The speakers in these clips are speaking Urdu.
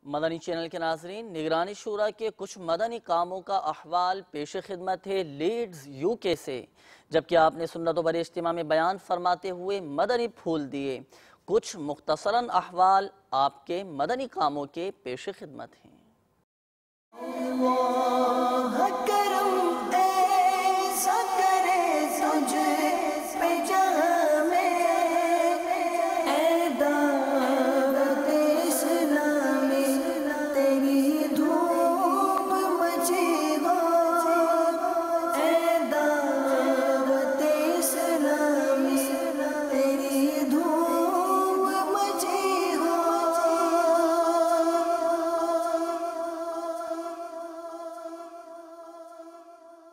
مدنی چینل کے ناظرین، نگرانی شورا کے کچھ مدنی کاموں کا احوال پیش خدمت ہے لیڈز UK سے، جبکہ آپ نے سنت و بڑے اجتماع میں بیان فرماتے ہوئے مدنی پھول دیے۔ کچھ مختصراً احوال آپ کے مدنی کاموں کے پیش خدمت ہیں۔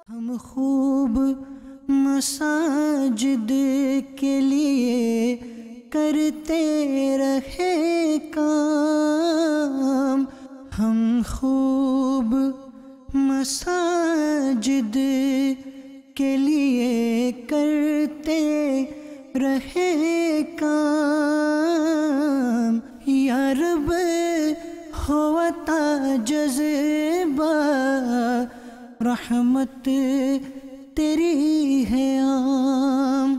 ہم خوب مساجد کے لیے کرتے رہے کام، ہم خوب مساجد کے لیے کرتے رہے کام، یا رب ہوتا جذبہ رحمت تیری ہے عام۔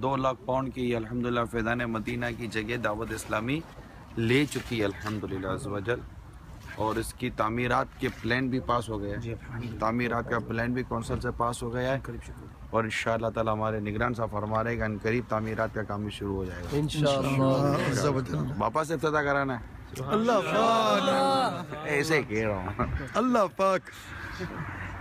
2 لاکھ پاؤنڈ کی الحمدللہ فیضان مدینہ کی جگہ دعوت اسلامی لے چکی ہے الحمدللہ عز و جل، اور اس کی تعمیرات کے پلان بھی پاس ہو گیا ہے۔ تعمیرات کا پلان بھی کونسل سے پاس ہو گیا ہے، اور انشاءاللہ تعالی ہمارے نگران صاحب فرما رہے ہیں کہ ان قریب تعمیرات کا کام بھی شروع ہو جائے گا انشاءاللہ۔ واپس سے افتتاح کرانا ہے۔ اللہ پاک، ایسے کہہ رہا ہوں، اللہ پاک،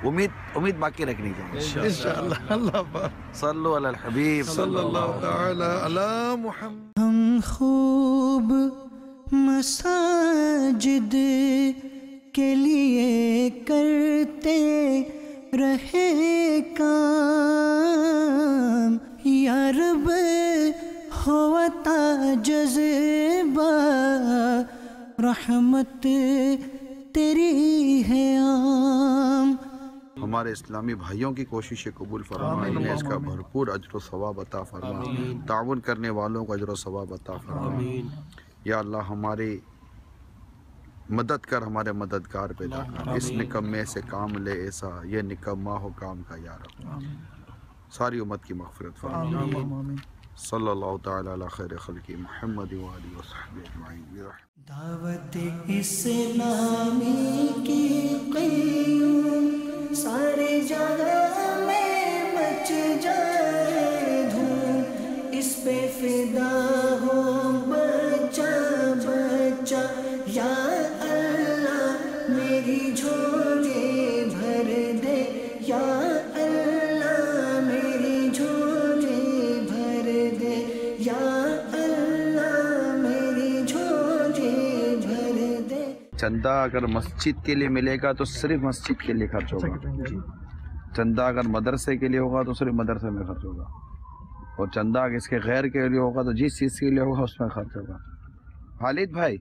امید باقی رکھنی چاہیے انشاءاللہ۔ اللہ پاک، صلو علی الحبیب صلی اللہ تعالی علی محمد۔ ہم خوب مساجد کے لیے کرتے رہے کام، یا رب ہوتا جذبہ رحمت تیری ہے عام۔ ہمارے اسلامی بھائیوں کی کوششیں قبول فرما، انہیں اس کا بھرپور اجر و ثواب عطا فرما، تعاون کرنے والوں کو اجر و ثواب عطا فرما۔ یا اللہ ہماری مدد کر، ہمارے مددگار پیدا کر، اس نکمے سے کام لے ایسا، یہ نکمہ ہو کام کا یا رب۔ ساری امت کی مغفرت فرما، صلی اللہ تعالی علی خیر خلقی محمد وآلہ وصحبہ اجمعین۔ دعوت اسلامی کی قیوم سارے جہاں میں مچ جائے دھوم، اس پہ فدا ہو بچہ بچہ، یا اللہ میری جھولی بھر دے، یا اللہ میری جھولی بھر دے، یا اللہ میری جھولی بھر دے۔ چندہ اگر مسجد کے لیے ملے گا تو صرف مسجد کے لیے خرچ ہوگا، چندہ اگر مدرسے کے لیے ہوگا تو صرف مدرسے میں خرچ ہوگا، اور چندہ اگر اس کے غیر کے لیے ہوگا تو جس چیز کے لیے ہوگا اس میں خرچ ہوگا۔ خالد بھائی،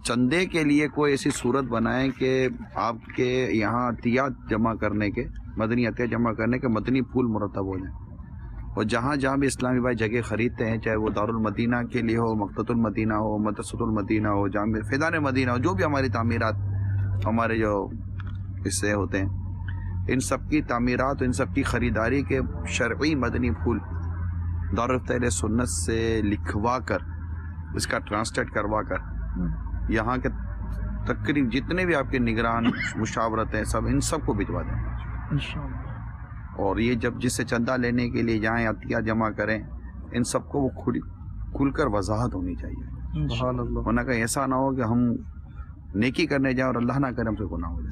چندے کے لیے کوئی ایسی صورت بنائیں کہ آپ کے یہاں عطیات جمع کرنے کے، مدنی عطیات جمع کرنے کے مدنی پھول مرتب ہو جائیں، اور جہاں جہاں بھی اسلامی بھائی جگہ خریدتے ہیں، چاہے وہ دارالمدینہ کے لیے ہو، مقتۃ المدینہ ہو، مدرسۃ المدینہ ہو، جامع فیضان مدینہ ہو، جو بھی ہماری تعمیرات، ہمارے جو حصے ہوتے ہیں، ان سب کی تعمیرات، ان سب کی خریداری کے شرعی مدنی پھول دارالفتہ اہل سنت سے لکھوا کر، اس کا ٹرانسلیٹ کروا کر، یہاں کے تقریب جتنے بھی آپ کے نگران مشاورت ہیں، سب ان سب کو بھجوا دیں انشاءاللہ۔ اور یہ جب جس سے چندہ لینے کے لیے جائیں، عطیہ جمع کریں، ان سب کو وہ کھل کر وضاحت ہونی چاہیے، ورنہ کہ ایسا نہ ہو کہ ہم نیکی کرنے جائیں اور اللہ نہ کرے ہم سے گناہ ہو جائے۔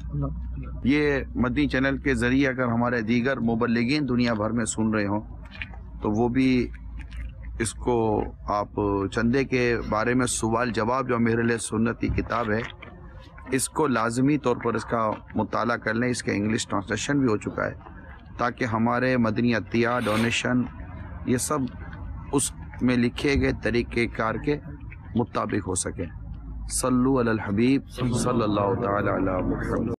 یہ مدنی چینل کے ذریعے اگر ہمارے دیگر مبلغین دنیا بھر میں سن رہے ہوں تو وہ بھی اس کو، آپ چندے کے بارے میں سوال جواب جو امیر علیہ سنت کی کتاب ہے، اس کو لازمی طور پر اس کا مطالعہ کر لیں، اس کے انگلش ٹرانسلیشن بھی ہو چکا ہے، تاکہ ہمارے مدنی عطیہ، ڈونیشن، یہ سب اس میں لکھے گئے طریقہ کار کے مطابق ہو سکے۔ صلو علی الحبیب صلی اللہ تعالی علی محمد۔